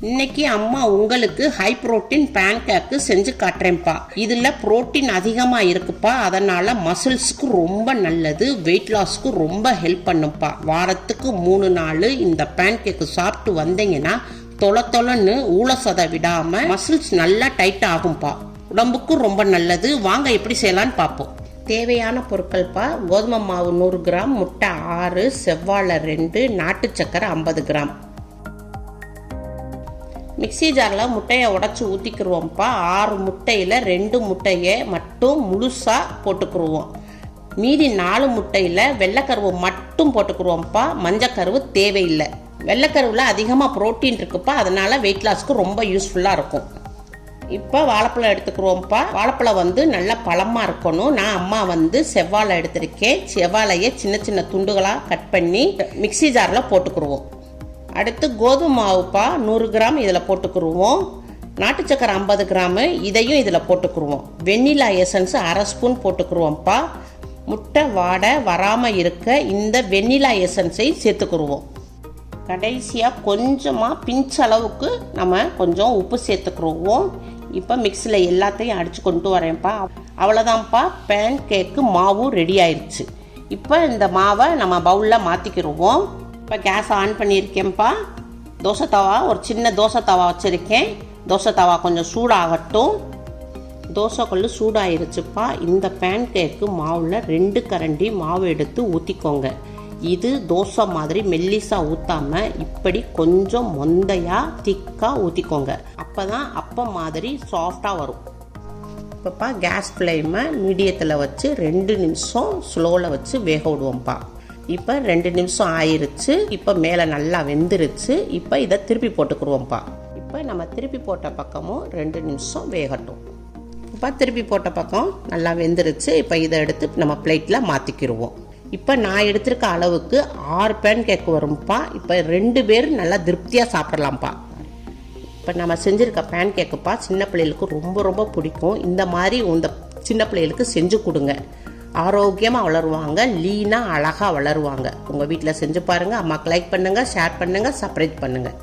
இன்னைக்கு அம்மா உங்களுக்கு ஹை புரோட்டீன் பேன்கேக்கு செஞ்சு காட்டுறேன்ப்பா. இதுல புரோட்டீன் அதிகமா இருக்குப்பா. அதனால மசில்ஸ்க்கு ரொம்ப நல்லது, வெயிட் லாஸ்க்கு ரொம்ப ஹெல்ப் பண்ணுப்பா. வாரத்துக்கு 3 நாள் இந்த பேன்கேக்கு சாப்பிட்டு வந்தீங்கன்னா தொளன்னு ஊழசதை விடாம மசில்ஸ் நல்லா டைட் ஆகும்பா. உடம்புக்கும் ரொம்ப நல்லது. வாங்க எப்படி செய்யலான்னு பார்ப்போம். தேவையான பொருட்கள்ப்பா: கோதுமை மாவு 100 கிராம், முட்டை 6, செவ்வாழை 2, நாட்டு சக்கரை 50 கிராம். மிக்சி ஜாரில் முட்டையை உடச்சி ஊற்றிக்கிடுவோம்ப்பா. 6 முட்டையில் 2 முட்டையை மட்டும் முழுசாக போட்டுக்கிடுவோம். மீதி 4 முட்டையில் வெள்ளைக்கருவு மட்டும் போட்டுக்கிடுவோம்ப்பா. மஞ்சக்கருவு தேவையில்லை. வெள்ளைக்கருவில் அதிகமாக புரோட்டீன் இருக்குப்பா. அதனால் வெயிட் லாஸ்க்கு ரொம்ப யூஸ்ஃபுல்லாக இருக்கும். இப்போ வாழைப்பழம் எடுத்துக்கிறோம்ப்பா. வாழைப்பழம் நல்லா பழமாக இருக்கணும். நான் அம்மா செவ்வாழை எடுத்திருக்கேன். செவ்வாழையை சின்ன சின்ன துண்டுகளாக கட் பண்ணி மிக்சி ஜாரில் போட்டுக்கிடுவோம். அடுத்து கோதுமை மாவுப்பா 100 கிராம் இதில் போட்டுக்கிடுவோம். நாட்டு சக்கரை 50 கிராமு இதையும் இதில் போட்டுக்கிடுவோம். Vanilla essence 1/2 spoon போட்டுக்கிடுவோம்ப்பா. முட்டை வாடை வராமல் இருக்க இந்த வெண்ணிலா எசன்ஸை சேர்த்துக்கிடுவோம். கடைசியாக கொஞ்சமாக பிஞ்ச் அளவுக்கு நம்ம கொஞ்சம் உப்பு சேர்த்துக்கிடுவோம். இப்போ மிக்ஸியில் எல்லாத்தையும் அடித்து கொண்டு வரேன்ப்பா. அவ்வளோதான்ப்பா, பேன் கேக்கு மாவு ரெடி ஆயிடுச்சு. இப்போ இந்த மாவை நம்ம பவுலில் மாற்றிக்கிடுவோம். இப்போ கேஸ் ஆன் பண்ணியிருக்கேன்ப்பா. தோசை தவா, ஒரு சின்ன தோசை தவா வச்சுருக்கேன். தோசை தவா கொஞ்சம் சூடாகட்டும். தோசைக்கல் சூடாயிருச்சுப்பா. இந்த பேன் கேக்கு மாவில் 2 கரண்டி மாவு எடுத்து ஊற்றிக்கோங்க. இது தோசை மாதிரி மெல்லிசாக ஊற்றாமல் இப்படி கொஞ்சம் மொந்தையாக திக்காக ஊற்றிக்கோங்க. அப்போ தான் அப்பம் மாதிரி சாஃப்டாக வரும். இப்போப்பா கேஸ் ஃப்ளேமை மீடியத்தில் வச்சு 2 நிமிஷம் ஸ்லோவில் வச்சு வேக விடுவோம்ப்பா. இப்போ 2 நிமிஷம் ஆயிருச்சு. இப்போ மேலே நல்லா வெந்துருச்சு. இப்போ இதை திருப்பி போட்டுக்கிடுவோம்ப்பா. இப்போ நம்ம திருப்பி போட்ட பக்கமும் 2 நிமிஷம் வேகட்டும். இப்போ திருப்பி போட்ட பக்கம் நல்லா வெந்துருச்சு. இப்போ இதை எடுத்து நம்ம பிளேட்டில் மாற்றிக்கிடுவோம். இப்போ நான் எடுத்திருக்க அளவுக்கு 6 பேன் கேக் வரும்ப்பா. இப்போ 2 பேர் நல்லா திருப்தியாக சாப்பிட்லாம்ப்பா. இப்போ நம்ம செஞ்சுருக்க பேன் கேக்குப்பா சின்ன பிள்ளைகளுக்கு ரொம்ப ரொம்ப பிடிக்கும். இந்த மாதிரி இந்த சின்ன பிள்ளைகளுக்கு செஞ்சு கொடுங்க. ஆரோக்கியமாக வளருவாங்க, லீனாக அழகாக வளருவாங்க. உங்கள் வீட்டில் செஞ்சு பாருங்கள். அம்மாவுக்கு லைக் பண்ணுங்கள், ஷேர் பண்ணுங்கள், சப்ஸ்கிரைப் பண்ணுங்கள்.